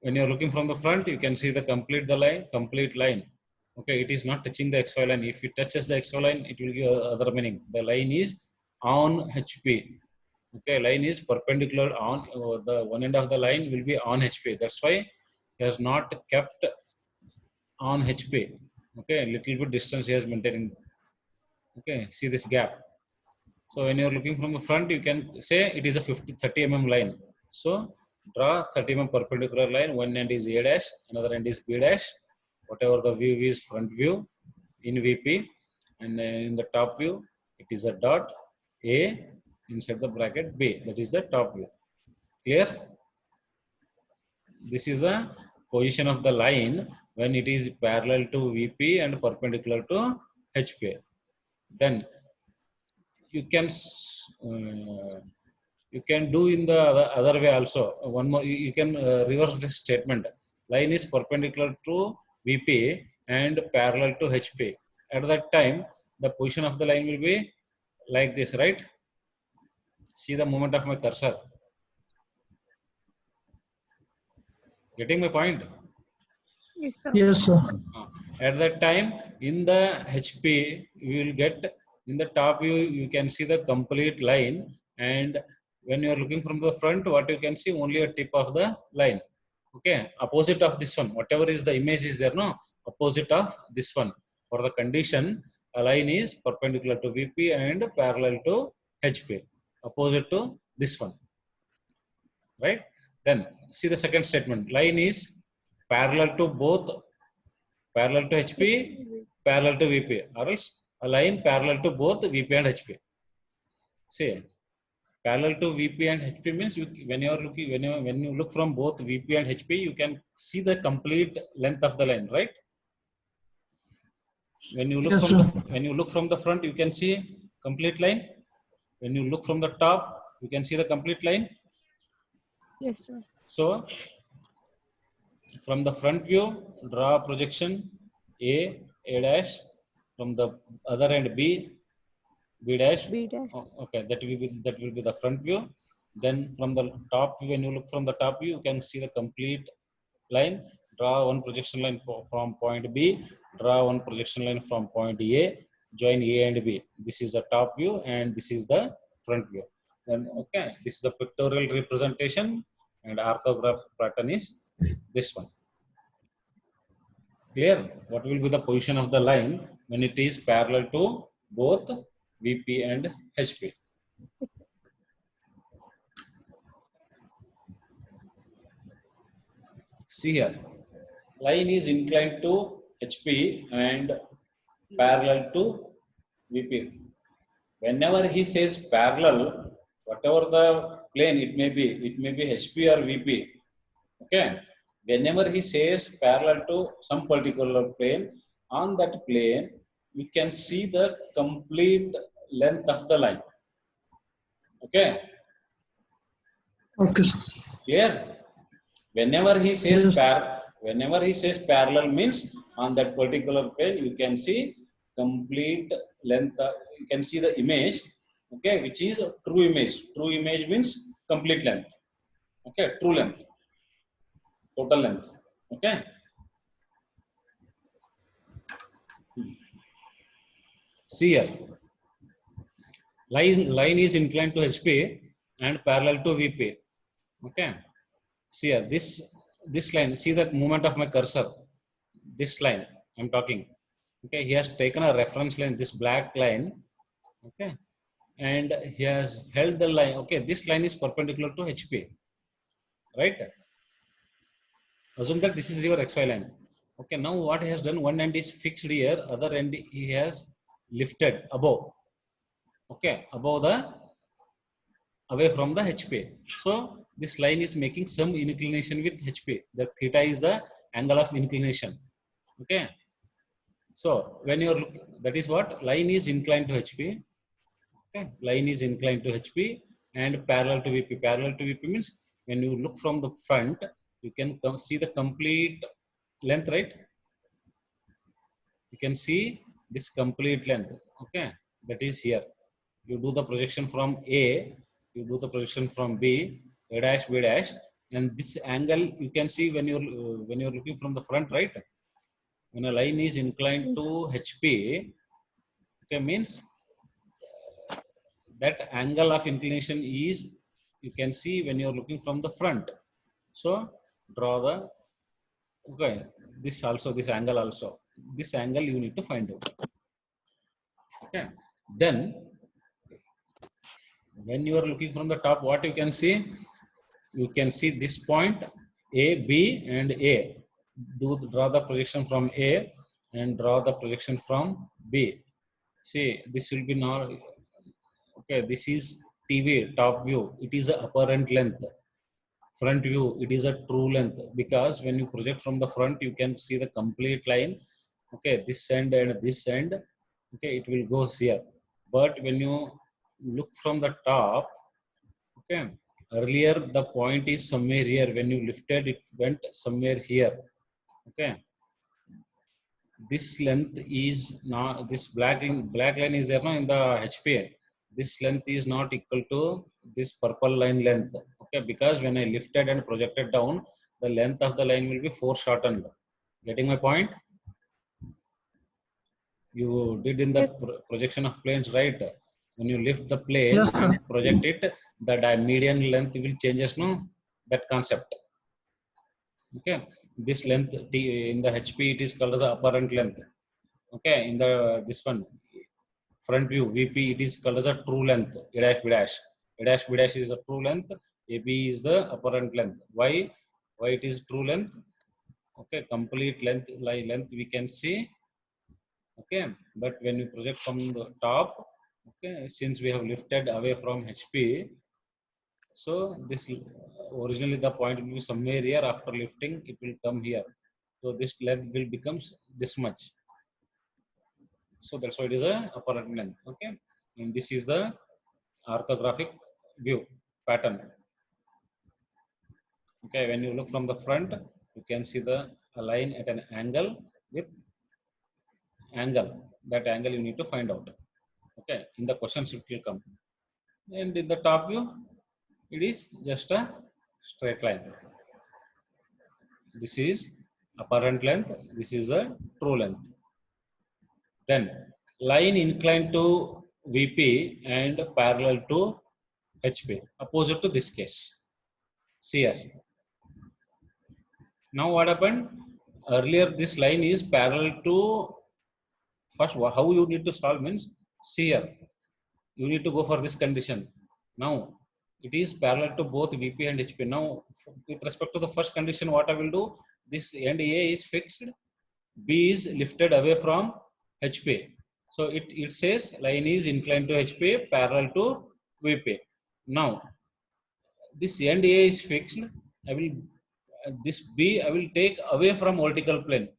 when you're looking from the front, you can see the complete line. Okay, it is not touching the XY line. If it touches the XY line, it will give other meaning. The line is on HP. Okay, line is perpendicular on the one end of the line will be on HP. That's why he has not kept on HP. Okay, little bit distance he has maintaining. Okay, see this gap. So when you're looking from the front, you can say it is a 30 mm line. So draw 30 mm perpendicular line. One end is A dash, another end is B dash. Whatever the view is front view in VP, and in the top view, it is a dot A inside the bracket B. That is the top view. Clear? This is a position of the line when it is parallel to VP and perpendicular to HP. Then you can do in the other way also. One more, you can reverse this statement. Line is perpendicular to VP and parallel to HP. At that time, the position of the line will be like this, right? See the movement of my cursor. Getting my point? Yes, sir. At that time, in the HP, you will get in the top view, you can see the complete line, and when you are looking from the front, what you can see only a tip of the line. Okay, opposite of this one, whatever is the image is there, no, opposite of this one. For the condition, a line is perpendicular to VP and parallel to HP, opposite to this one, right? Then see the second statement. Line is parallel to both, parallel to HP, parallel to VP, or else a line parallel to both VP and HP. See, parallel to VP and HP means when you are looking, when you look from both VP and HP, you can see the complete length of the line, right? When you look Yes, from sir. when you look from the front, you can see complete line. When you look from the top, you can see the complete line. Yes, sir. So from the front view, draw projection A dash. From the other end B dash. B dash. Okay, that will be the front view. Then from the top view, when you look from the top view, you can see the complete line. Draw one projection line from point B. Draw one projection line from point A. Join A and B. This is the top view and this is the front view. Then okay, this is the pictorial representation, and orthograph pattern is this one. Clear? What will be the position of the line when it is parallel to both VP and HP? See here, line is inclined to HP and parallel to VP. Whenever he says parallel, whatever the plane it may be HP or VP. Okay. Whenever he says parallel to some particular plane, on that plane, you can see the complete length of the line. Okay. Okay, sir. Clear? Whenever he says Yes. parallel means on that particular plane, you can see complete length. You can see the image. Okay, which is a true image. True image means complete length. Okay, true length. Total length. Okay. See here. Line is inclined to HP and parallel to VP. Okay. See here. This line. See the movement of my cursor. This line I'm talking. Okay. He has taken a reference line. This black line. Okay. And he has held the line. Okay. This line is perpendicular to HP. Right. Assume that this is your XY line. Okay, now what he has done, one end is fixed here, other end he has lifted above. Okay, away from the HP. So this line is making some inclination with HP. The theta is the angle of inclination. Okay. So when you are looking, that is what line is inclined to HP. Okay, line is inclined to HP and parallel to VP. Parallel to VP means when you look from the front, you can see the complete length, right? You can see this complete length. Okay, that is here. You do the projection from A, you do the projection from B, A dash, B dash, And this angle you can see when you're looking from the front, right? When a line is inclined to HP, okay, means that angle of inclination is, you can see when you're looking from the front. So draw the, okay, this also, this angle also, this angle you need to find out. Okay, then when you are looking from the top, what you can see? You can see this point A, B and A. Draw the projection from A and draw the projection from B. See, this will be now, okay, this is TV top view. It is a apparent length. Front view, it is a true length, because when you project from the front, you can see the complete line. Okay, this end and this end, okay, it will go here. But when you look from the top, okay, earlier the point is somewhere here. When you lifted, it went somewhere here. Okay, this length is not, this black line is there now in the HPA. This length is not equal to this purple line length. Okay, because when I lifted and projected down, the length of the line will be foreshortened. Getting my point? You did in the projection of planes, right? When you lift the plane and project it, the median length will changes, no? That concept. Okay, this length in the HP, it is called as apparent length. Okay, in the this one front view VP, it is called as a true length. A dash B dash, A dash B dash is a true length, AB is the apparent length. Why it is true length? Okay, complete length we can see. Okay, but when you project from the top, okay, since we have lifted away from HP, so this originally the point will be somewhere here. After lifting, it will come here. So this length will becomes this much. So that's why it is a apparent length. Okay, and this is the orthographic view pattern. Okay, when you look from the front, you can see the line at an angle with angle. That angle you need to find out. Okay, in the questions it will come. And in the top view, it is just a straight line. This is apparent length, this is a true length. Then line inclined to VP and parallel to HP, opposite to this case. See here. Now what happened? Earlier this line is parallel to, first how you need to solve means, see here. You need to go for this condition. Now it is parallel to both VP and HP. Now with respect to the first condition, what I will do, this end A is fixed, B is lifted away from HP. So it says line is inclined to HP parallel to VP. Now this end A is fixed. I will this B I will take away from vertical plane,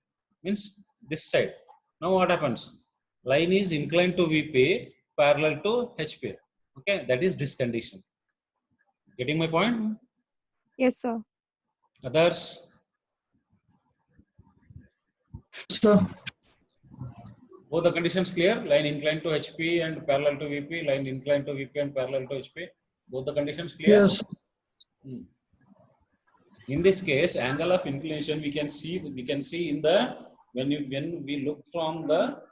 means this side. Now what happens? Line is inclined to VP parallel to HP. Okay, that is this condition. Getting my point? Yes, sir. Others? Sir. Both the conditions clear? Line inclined to HP and parallel to VP, line inclined to VP and parallel to HP. Both the conditions clear? Yes. In this case, angle of inclination we can see in the when we look from the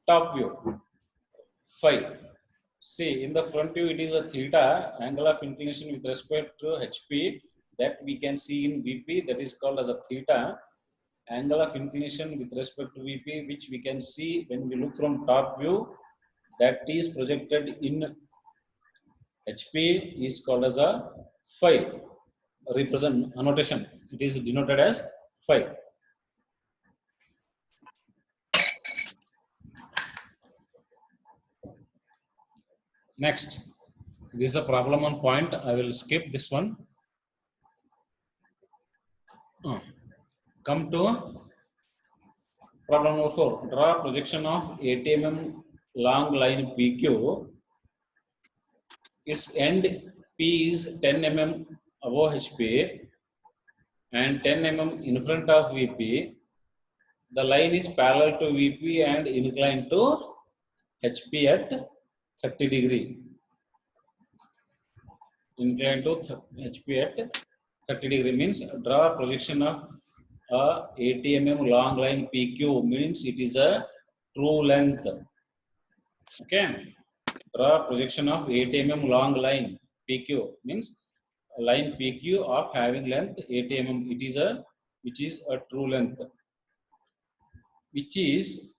top view, phi. See, in the front view it is a theta, angle of inclination with respect to HP, that we can see in VP, that is called as a theta. Angle of inclination with respect to VP, which we can see when we look from top view, that is projected in HP, is called as a phi. Represent annotation, it is denoted as phi. Next, this is a problem on point. I will skip this one. Come to problem number 4. Draw projection of 80 mm long line PQ. Its end P is 10 mm above HP and 10 mm in front of VP. The line is parallel to VP and inclined to HP at 30 degree. Inclined to HP at 30 degree means draw a projection of a 80 mm long line PQ means it is a true length. Okay, draw a projection of 80 mm long line PQ means a line PQ of having length 80 mm. It is a true length, which is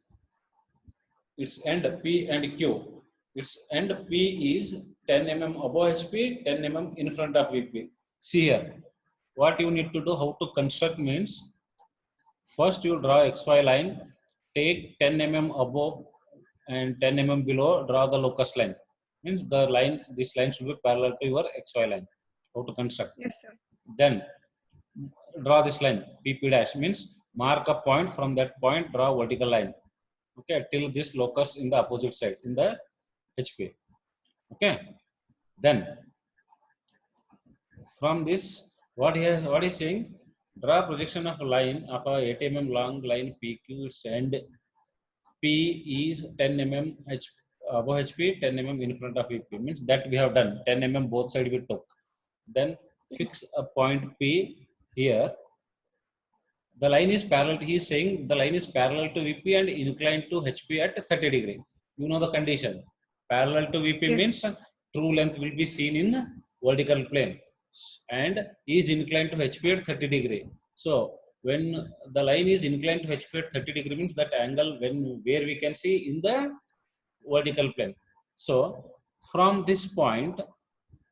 its end P and Q. Its end P is 10 mm above HP, 10 mm in front of VP. See here, what you need to do, how to construct means, first you draw XY line, take 10 mm above and 10 mm below, draw the locus line. Means the line, this line should be parallel to your XY line. How to construct? Yes, sir. Then draw this line, PP dash means mark a point, from that point draw vertical line. Okay, till this locus in the opposite side in the HP. Okay, then from this, what is saying, draw projection of a line of a 8 mm long line PQ. Its end P is 10 mm above HP, 10 mm in front of VP. Means that we have done 10 mm both side we took. Then fix a point P here. The line is parallel. He is saying the line is parallel to VP and inclined to HP at 30 degree. You know the condition. Parallel to VP Yes. means true length will be seen in vertical plane, and is inclined to HP at 30 degree. So when the line is inclined to HP at 30 degree means that angle where we can see in the vertical plane. So from this point